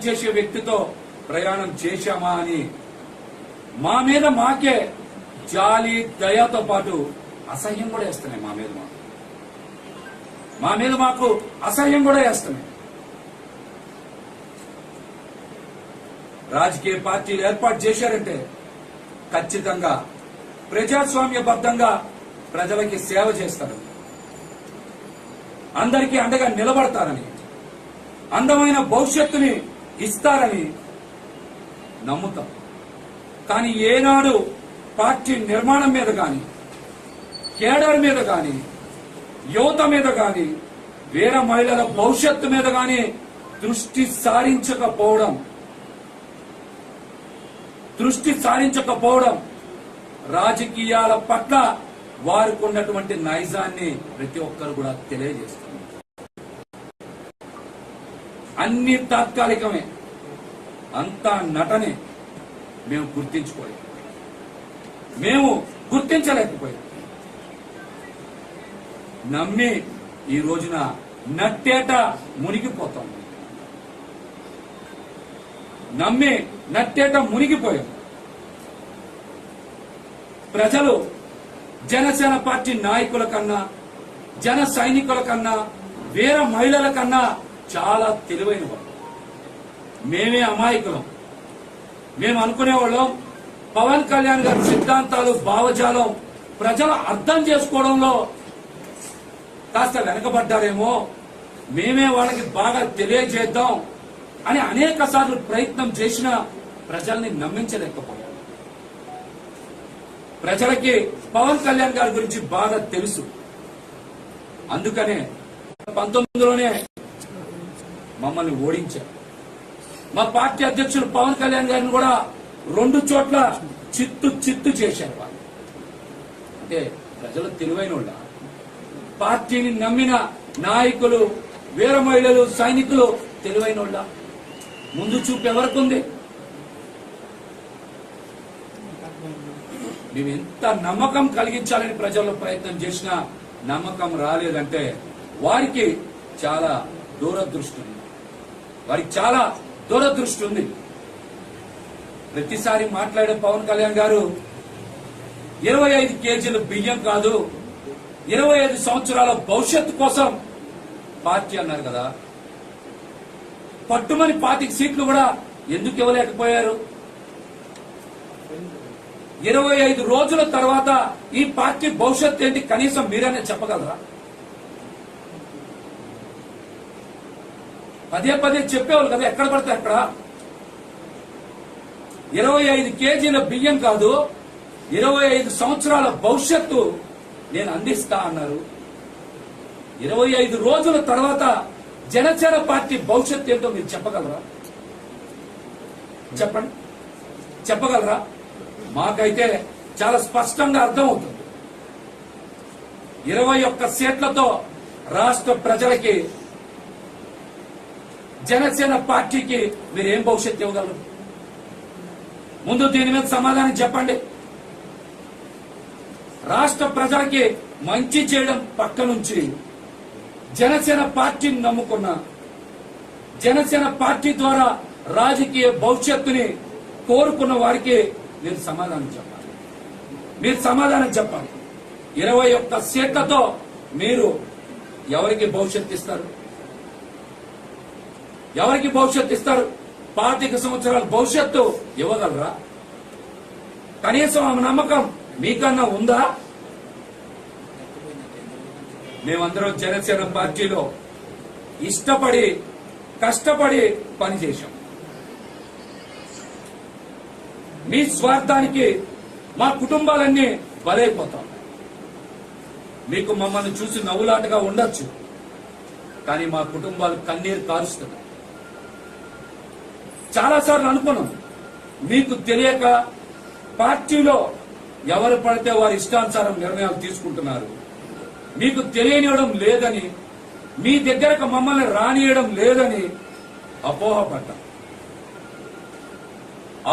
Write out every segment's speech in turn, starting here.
చేసే వ్యక్తితో ప్రయాణం చేశామా అని మా మీద మాకే జాలి దయతో పాటు అసహ్యం కూడా వేస్తున్నాయి. మా మీద మాకు అసహ్యం కూడా వేస్తున్నాయి. రాజకీయ పార్టీలు ఏర్పాటు చేశారంటే ఖచ్చితంగా ప్రజాస్వామ్యబద్ధంగా ప్రజలకి సేవ చేస్తారు, అందరికీ అండగా నిలబడతారని, అందమైన భవిష్యత్తుని ఇస్తారని నమ్ముతాం. కానీ ఏనాడు పార్టీ నిర్మాణం మీద గాని, కేడర్ మీద గాని, యువత మీద గాని, వీర మహిళల భవిష్యత్తు మీద గాని దృష్టి సారించకపోవడం రాజకీయాల పట్ల వారికి ఉన్నటువంటి నైజాన్ని ప్రతి ఒక్కరు కూడా తెలియజేస్తున్నారు. అన్ని తాత్కాలికమే, అంతా నటనే. మేము గుర్తించలేకపోయాం. నమ్మి ఈ రోజున నట్టేట మునిగిపోతాం. మునిగిపోయాం. ప్రజలు జనసేన పార్టీ నాయకుల కన్నా, జన సైనికుల కన్నా, వీర మహిళల కన్నా చాలా తెలివైన వాళ్ళు. మేమే అమాయకులం. మేము అనుకునేవాళ్ళం పవన్ కళ్యాణ్ గారి సిద్ధాంతాలు, భావజాలం ప్రజలు అర్థం చేసుకోవడంలో కాస్త వెనకబడ్డారేమో, మేమే వాళ్ళకి బాగా తెలియజేద్దాం అని అనేక సార్లు ప్రయత్నం చేసినా ప్రజల్ని నమ్మించలేకపోయాం. ప్రజలకి పవన్ కళ్యాణ్ గారి గురించి బాగా తెలుసు. అందుకనే 19లోనే మమ్మల్ని ఓడించారు. మా పార్టీ అధ్యక్షులు పవన్ కళ్యాణ్ గారిని కూడా 2 చోట్ల చిత్తు చేశారు. వాళ్ళు అంటే ప్రజలు తెలివైన వాళ్ళ, పార్టీని నమ్మిన నాయకులు, వీర మహిళలు, సైనికులు తెలివైన వాళ్ళ. ముందు చూపు ఎవరికి ఉంది? మేము ఎంత నమ్మకం కలిగించాలని ప్రజల్లో ప్రయత్నం చేసినా నమ్మకం రాలేదంటే వారికి చాలా దూరదృష్టి ఉంది. ప్రతిసారి మాట్లాడే పవన్ కళ్యాణ్ గారు 25 కేజీల బియ్యం కాదు, 25 సంవత్సరాల భవిష్యత్తు కోసం పార్టీ అన్నారు కదా. పట్టుమని 25 సీట్లు కూడా ఎందుకు ఇవ్వలేకపోయారు? 25 రోజుల తర్వాత ఈ పార్టీ భవిష్యత్తు ఏంటి కనీసం మీరైనా చెప్పగలరా? పదే చెప్పేవాళ్ళు కదా, ఎక్కడ పడితే అక్కడ. 25 కేజీల బియ్యం కాదు, 25 సంవత్సరాల భవిష్యత్తు నేను అందిస్తా అన్నారు. 25 రోజుల తర్వాత జనసేన పార్టీ భవిష్యత్తు ఏంటో మీరు చెప్పగలరా? చెప్పగలరా? మాకైతే చాలా స్పష్టంగా అర్థమవుతుంది. 21 సీట్లతో రాష్ట్ర ప్రజలకి, జనసేన పార్టీకి మీరేం భవిష్యత్తు ఇవ్వగలరు? ముందు దీని మీద సమాధానం చెప్పండి. రాష్ట్ర ప్రజలకి మంచి చేయడం పక్క నుంచి జనసేన పార్టీని నమ్ముకున్న, జనసేన పార్టీ ద్వారా రాజకీయ భవిష్యత్తుని కోరుకున్న వారికి మీరు సమాధానం చెప్పాలి. 21 సీట్లతో మీరు ఎవరికి భవిష్యత్తు ఇస్తారు? 25 సంవత్సరాల భవిష్యత్తు ఇవ్వగలరా? కనీసం ఆ నమ్మకం మీకన్నా ఉందా? మేమందరం జనసేన పార్టీలో ఇష్టపడి, కష్టపడి పనిచేశాం. మీ స్వార్థానికి మా కుటుంబాలన్నీ బలైపోతాం. మీకు మమ్మల్ని చూసి నవ్వులాటగా ఉండొచ్చు, కానీ మా కుటుంబాలు కన్నీరు కారుస్తున్నాయి. చాలాసార్లు అనుకున్నాం, మీకు తెలియక పార్టీలో ఎవరు పడితే వారి ఇష్టానుసారం నిర్ణయాలు తీసుకుంటున్నారు, మీకు తెలియనివ్వడం లేదని, మీ దగ్గరకు మమ్మల్ని రానియడం లేదని అపోహపడ్డాం.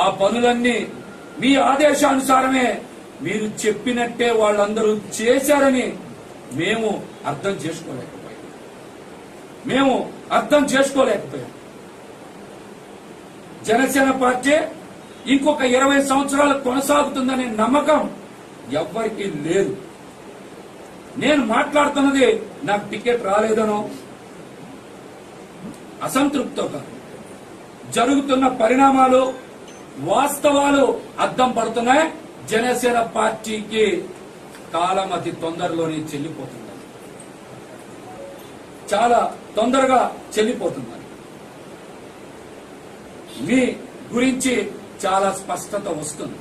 ఆ పనులన్నీ మీ ఆదేశానుసారమే మీరు చెప్పినట్టే వాళ్ళందరూ చేశారని మేము అర్థం చేసుకోలేకపోయాం. జనసేన పార్టీ ఇంకొక 20 సంవత్సరాలు కొనసాగుతుందనే నమ్మకం ఎవ్వరికీ లేదు. నేను మాట్లాడుతున్నది నాకు టికెట్ రాలేదనో అసంతృప్తితో కాదు. జరుగుతున్న పరిణామాలు వాస్తవాలు అద్దం పడుతున్నాయి. జనసేన పార్టీకి కాలం అతి తొందరలోనే చెల్లిపోతుంది, చాలా తొందరగా చెల్లిపోతుంది. మీ గురించి చాలా స్పష్టత వస్తుంది,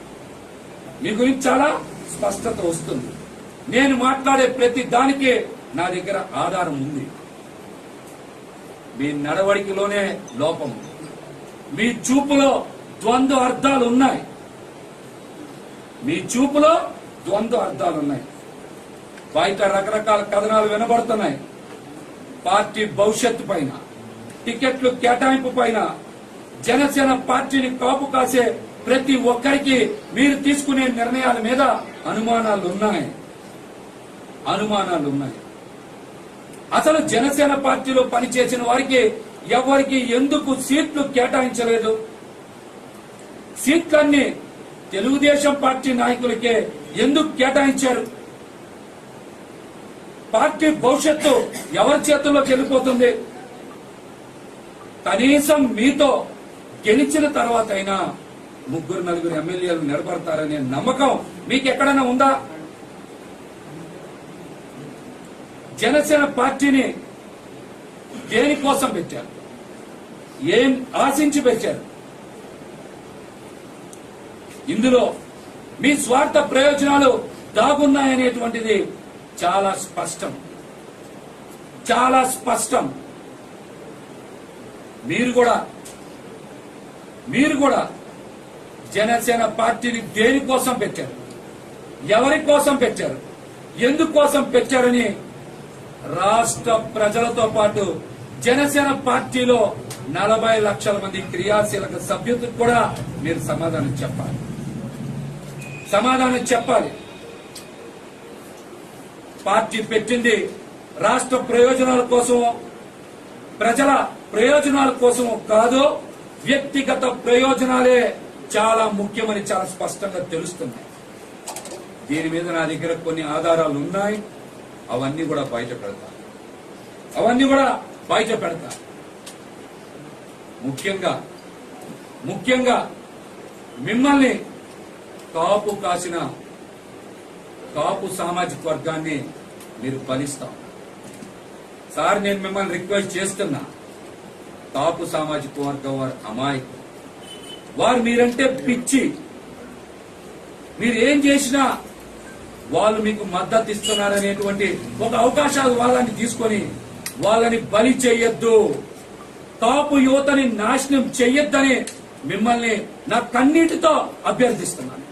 మీ గురించి చాలా స్పష్టత వస్తుంది. నేను మాట్లాడే ప్రతి దానికి నా దగ్గర ఆధారం ఉంది. మీ నడవడికలోనే లోపం ఉంది, మీ చూపులో ద్వంద్వ అర్థాలు ఉన్నాయి, మీ చూపులో ద్వంద్వ అర్థాలు ఉన్నాయి. బయట రకరకాల కథనాలు వినబడుతున్నాయి. పార్టీ భవిష్యత్తు పైన, టికెట్లు కేటాయింపు పైన, జనసేన పార్టీని కాపు కాసే ప్రతి ఒక్కరికి మీరు తీసుకునే నిర్ణయాల మీద అనుమానాలు ఉన్నాయి. అసలు జనసేన పార్టీలో పనిచేసిన వారికి ఎవరికి ఎందుకు సీట్లు కేటాయించలేదు? సీట్లన్నీ తెలుగుదేశం పార్టీ నాయకులకే ఎందుకు కేటాయించారు? పార్టీ భవిష్యత్తు ఎవరి చేతుల్లోకి వెళ్ళిపోతుంది? కనీసం మీతో గెలిచిన తర్వాత అయినా 3-4 ఎమ్మెల్యేలు నిలబడతారనే నమ్మకం మీకు ఎక్కడైనా ఉందా? జనసేన పార్టీని దేనికోసం పెట్టారు? ఏం ఆశించి పెట్టారు? ఇందులో మీ స్వార్థ ప్రయోజనాలు దాగున్నాయనేటువంటిది చాలా స్పష్టం, చాలా స్పష్టం. మీరు కూడా జనసేన పార్టీని దేనికోసం పెట్టారు, ఎవరి కోసం పెట్టారు, ఎందుకోసం పెట్టారని రాష్ట్ర ప్రజలతో పాటు జనసేన పార్టీలో 40 లక్షల మంది క్రియాశీలక సభ్యులకు కూడా మీరు సమాధానం చెప్పాలి. పార్టీ పెట్టింది రాష్ట్ర ప్రయోజనాల కోసమో ప్రజల ప్రయోజనాల కోసమో కాదు, వ్యక్తిగత ప్రయోజనాలే చాలా ముఖ్యమని చాలా స్పష్టంగా తెలుస్తున్నాయి. దీని మీద నా దగ్గర కొన్ని ఆధారాలు ఉన్నాయి. అవన్నీ కూడా బయట పెడతా. ముఖ్యంగా మిమ్మల్ని కాపు కాసిన కాపు సామాజిక వర్గాన్ని మీరు ఫలిస్తాం. సార్, నేను మిమ్మల్ని రిక్వెస్ట్ చేస్తున్నా, కాపు సామాజిక వర్గం వారు అమాయకులు, వారు మీరంటే పిచ్చి. మీరు ఏం చేసినా వాళ్ళు మీకు మద్దతు ఇస్తున్నారనేటువంటి ఒక అవకాశాలు వాళ్ళని తీసుకొని వాళ్ళని బలి చెయ్యొద్దు, కాపు యువతని నాశనం చెయ్యొద్దని మిమ్మల్ని నా కన్నీటితో అభ్యర్థిస్తున్నాను.